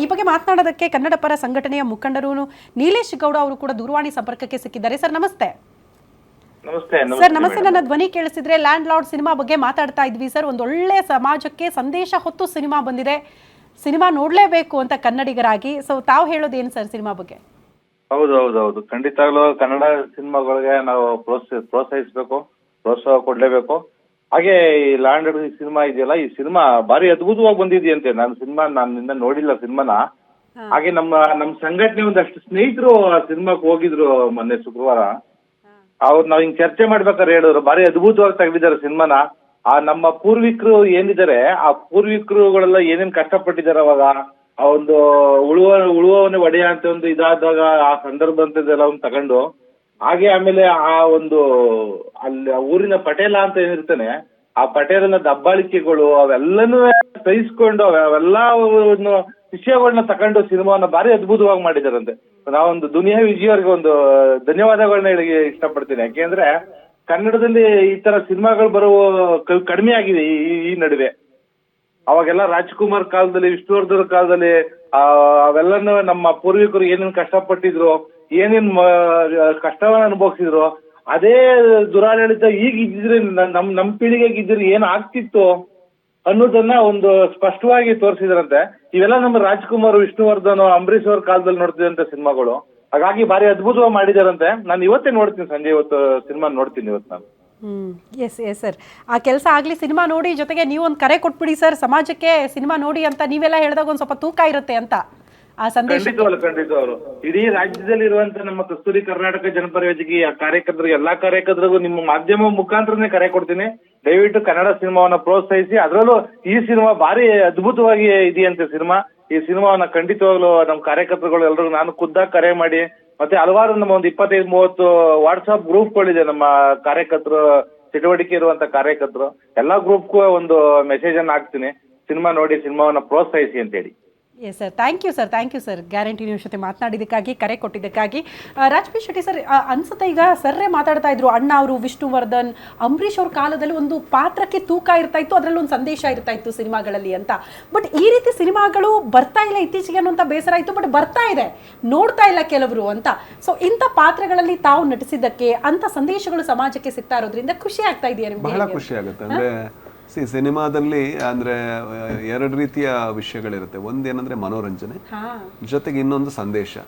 ಈ ಬಗ್ಗೆ ಮಾತನಾಡೋದಕ್ಕೆ ಕನ್ನಡ ಪರ ಸಂಘಟನೆಯ ಮುಖಂಡರು ನೀಲೇಶ್ ಗೌಡ ಅವರು ಕೂಡ ದೂರವಾಣಿ ಸಂಪರ್ಕಕ್ಕೆ ಸಿಕ್ಕಿದ್ದಾರೆ. ಸರ್ ನಮಸ್ತೆ. ನಮಸ್ತೆ ಸರ್ ನಮಸ್ತೆ. ನನ್ನ ಧ್ವನಿ ಕೇಳಿಸಿದ್ರೆ ಲ್ಯಾಂಡ್ ಲಾರ್ಡ್ ಸಿನಿಮಾ ಬಗ್ಗೆ ಮಾತಾಡ್ತಾ ಇದ್ವಿ ಸರ್. ಒಂದೊಳ್ಳೆ ಸಮಾಜಕ್ಕೆ ಸಂದೇಶ ಹೊತ್ತು ಸಿನಿಮಾ ಬಂದಿದೆ, ಸಿನಿಮಾ ನೋಡ್ಲೇಬೇಕು ಅಂತ ಕನ್ನಡಿಗರಾಗಿ. ಸೊ ತಾವು ಹೇಳೋದೇನು ಸರ್ ಸಿನಿಮಾ ಬಗ್ಗೆ? ಹೌದು ಖಂಡಿತವಾಗ್ಲೂ ಕನ್ನಡ ಸಿನಿಮಾಗಳಿಗೆ ನಾವು ಪ್ರೋತ್ಸಾಹಿಸಬೇಕು, ಪ್ರೋತ್ಸಾಹ ಕೊಡ್ಲೇಬೇಕು. ಹಾಗೆ ಈ ಲ್ಯಾಂಡ್ ಸಿನಿಮಾ ಇದೆಯಲ್ಲ, ಈ ಸಿನಿಮಾ ಭಾರಿ ಅದ್ಭುತವಾಗಿ ಬಂದಿದೆಯಂತೆ. ನಾನು ನಿನ್ನ ನೋಡಿಲ್ಲ ಸಿನಿಮಾನ. ಹಾಗೆ ನಮ್ಮ ಸಂಘಟನೆ ಒಂದಷ್ಟು ಸ್ನೇಹಿತರು ಆ ಸಿನಿಮಾಕ್ಕೆ ಹೋಗಿದ್ರು ಮೊನ್ನೆ ಶುಕ್ರವಾರ. ಅವ್ರು ನಾವ್ ಹಿಂಗ್ ಚರ್ಚೆ ಮಾಡ್ಬೇಕಾದ್ರೆ ಹೇಳಿದ್ರು ಭಾರಿ ಅದ್ಭುತವಾಗಿ ತೆಗೆದಿದ್ದಾರೆ ಸಿನಿಮಾನ. ಆ ನಮ್ಮ ಪೂರ್ವಿಕರು ಏನಿದ್ದಾರೆ, ಆ ಪೂರ್ವಿಕರುಗಳೆಲ್ಲ ಏನೇನ್ ಕಷ್ಟಪಟ್ಟಿದ್ದಾರೆ ಅವಾಗ, ಆ ಒಂದು ಉಳುವವನೇ ಒಡೆಯ ಅಂತ ಒಂದು ಇದಾದಾಗ ಆ ಸಂದರ್ಭ ಅಂತದೆಲ್ಲ ಒಂದು ತಗೊಂಡು, ಹಾಗೆ ಆಮೇಲೆ ಆ ಒಂದು ಅಲ್ಲಿ ಊರಿನ ಪಟೇಲ ಅಂತ ಏನಿರ್ತಾನೆ, ಆ ಪಟೇಲನ ದಬ್ಬಾಳಿಕೆಗಳು ಅವೆಲ್ಲನೂ ಸಹಿಸ್ಕೊಂಡು ಅವೆಲ್ಲ ವಿಷಯಗಳನ್ನ ತಕೊಂಡು ಸಿನಿಮಾವನ್ನ ಭಾರಿ ಅದ್ಭುತವಾಗಿ ಮಾಡಿದಾರಂತೆ. ನಾವೊಂದು ದುನಿಯಾ ವಿಜಯ್ ಅವ್ರಿಗೆ ಒಂದು ಧನ್ಯವಾದಗಳನ್ನ ಹೇಳಿ ಇಷ್ಟಪಡ್ತೀನಿ. ಯಾಕೆಂದ್ರೆ ಕನ್ನಡದಲ್ಲಿ ಈ ತರ ಸಿನಿಮಾಗಳು ಬರುವ ಕಡಿಮೆ ಆಗಿದೆ ಈ ನಡುವೆ. ಅವಾಗೆಲ್ಲ ರಾಜ್ಕುಮಾರ್ ಕಾಲದಲ್ಲಿ, ವಿಷ್ಣುವರ್ಧನ್ ಕಾಲದಲ್ಲಿ ಅವೆಲ್ಲನೂ ನಮ್ಮ ಪೂರ್ವಿಕರು ಏನೇನ್ ಕಷ್ಟಪಟ್ಟಿದ್ರು, ಏನೇನ್ ಕಷ್ಟವನ್ನ ಅನುಭವಿಸಿದ್ರು, ಅದೇ ದುರಾಡಳಿತ ಈಗ ಇದ್ದಿದ್ರೆ ನಮ್ ಪೀಳಿಗೆಗೆ ಇದ್ರೆ ಏನ್ ಆಗ್ತಿತ್ತು ಅನ್ನೋದನ್ನ ಒಂದು ಸ್ಪಷ್ಟವಾಗಿ ತೋರಿಸಿದ್ರಂತೆ. ಇವೆಲ್ಲ ನಮ್ಮ ರಾಜ್ಕುಮಾರ್, ವಿಷ್ಣುವರ್ಧನ್, ಅಂಬರೀಶ್ ಅವ್ರ ಕಾಲದಲ್ಲಿ ನೋಡ್ತಿದ್ದಂತ ಸಿನಿಮಾಗಳು. ಹಾಗಾಗಿ ಭಾರಿ ಅದ್ಭುತವಾಗಿ ಮಾಡಿದಾರಂತೆ. ನಾನು ಇವತ್ತೇ ನೋಡ್ತೀನಿ, ಸಂಜೆ ಇವತ್ತು ಸಿನಿಮಾ ನೋಡ್ತೀನಿ ಇವತ್ತು ನಾನು. ಎಸ್ ಸರ್, ಆ ಕೆಲಸ ಆಗ್ಲಿ, ಸಿನಿಮಾ ನೋಡಿ. ಜೊತೆಗೆ ನೀವು ಒಂದು ಕರೆ ಕೊಟ್ಬಿಡಿ ಸರ್ ಸಮಾಜಕ್ಕೆ, ಸಿನಿಮಾ ನೋಡಿ ಅಂತ ನೀವೆಲ್ಲ ಹೇಳಿದಾಗ ಒಂದ್ ಸ್ವಲ್ಪ ತೂಕ ಇರುತ್ತೆ ಅಂತ ಆ ಸಂದೇಶ. ಖಂಡಿತವಾಗ್ಲು ಇಡೀ ರಾಜ್ಯದಲ್ಲಿ ಇರುವಂತ ನಮ್ಮ ಕಸ್ತೂರಿ ಕರ್ನಾಟಕ ಜನಪರ ವೇದಿಕೆ ಕಾರ್ಯಕರ್ತರಿಗೆ, ಎಲ್ಲಾ ಕಾರ್ಯಕರ್ತರಿಗೂ ನಿಮ್ಮ ಮಾಧ್ಯಮ ಮುಖಾಂತರನೇ ಕರೆ ಕೊಡ್ತೀನಿ. ದಯವಿಟ್ಟು ಕನ್ನಡ ಸಿನಿಮಾವನ್ನ ಪ್ರೋತ್ಸಾಹಿಸಿ. ಅದರಲ್ಲೂ ಈ ಸಿನಿಮಾ ಭಾರಿ ಅದ್ಭುತವಾಗಿ ಇದೆಯಂತೆ ಸಿನಿಮಾ. ಈ ಸಿನಿಮಾವನ್ನ ಖಂಡಿತವಾಗ್ಲು ನಮ್ಮ ಕಾರ್ಯಕರ್ತರುಗಳು ಎಲ್ರಿಗೂ ನಾನು ಖುದ್ದಾಗಿ ಕರೆ ಮಾಡಿ, ಮತ್ತೆ ಹಲವಾರು ನಮ್ಮ ಒಂದು 25-30 ವಾಟ್ಸ್ಆಪ್ ಗ್ರೂಪ್ಗಳಿದೆ ನಮ್ಮ ಕಾರ್ಯಕರ್ತರು, ಚಟುವಟಿಕೆ ಇರುವಂತ ಕಾರ್ಯಕರ್ತರು ಎಲ್ಲಾ ಗ್ರೂಪ್ಗೂ ಒಂದು ಮೆಸೇಜ್ ಅನ್ನ ಹಾಕ್ತೀನಿ, ಸಿನಿಮಾ ನೋಡಿ, ಸಿನಿಮಾವನ್ನ ಪ್ರೋತ್ಸಾಹಿಸಿ ಅಂತ ಹೇಳಿ. Yes sir, thank you sir guarantee news ಜೊತೆ ಮಾತನಾಡಿದ್ದಕ್ಕಾಗಿ, ಕರೆ ಕೊಟ್ಟಿದ್ದಕ್ಕಾಗಿ. ರಾಜ್ಬಿ ಶೆಟ್ಟಿ ಸರ್, ಅನ್ಸುತ್ತೆ ಈಗ ಸರ್ರೇ ಮಾತಾಡ್ತಾ ಇದ್ರು, ಅಣ್ಣ ಅವರು, ವಿಷ್ಣುವರ್ಧನ್, ಅಂಬರೀಶ್ ಅವ್ರ ಕಾಲದಲ್ಲಿ ಒಂದು ಪಾತ್ರಕ್ಕೆ ತೂಕ ಇರ್ತಾ ಇತ್ತು, ಅದರಲ್ಲಿ ಒಂದು ಸಂದೇಶ ಇರ್ತಾ ಇತ್ತು ಸಿನಿಮಾಗಳಲ್ಲಿ ಅಂತ. ಬಟ್ ಈ ರೀತಿ ಸಿನಿಮಾಗಳು ಬರ್ತಾ ಇಲ್ಲ ಇತ್ತೀಚೆಗೆ ಅನ್ನುವಂಥ ಬೇಸರ ಇತ್ತು. ಬಟ್ ಬರ್ತಾ ಇದೆ, ನೋಡ್ತಾ ಇಲ್ಲ ಕೆಲವರು ಅಂತ. ಸೊ ಇಂಥ ಪಾತ್ರಗಳಲ್ಲಿ ತಾವು ನಟಿಸಿದ್ದಕ್ಕೆ ಅಂಥ ಸಂದೇಶಗಳು ಸಮಾಜಕ್ಕೆ ಸಿಗ್ತಾ ಇರೋದ್ರಿಂದ ಖುಷಿ ಆಗ್ತಾ ಇದೆಯಾ ನಿಮ್ಗೆ? ಬಹಳ ಖುಷಿ ಆಗುತ್ತೆ. ಅಂದ್ರೆ ಸಿನಿಮಾದಲ್ಲಿ ಅಂದ್ರೆ ಎರಡು ರೀತಿಯ ವಿಷಯಗಳಿರುತ್ತೆ. ಒಂದೇನಂದ್ರೆ ಮನೋರಂಜನೆ, ಜೊತೆಗೆ ಇನ್ನೊಂದು ಸಂದೇಶ.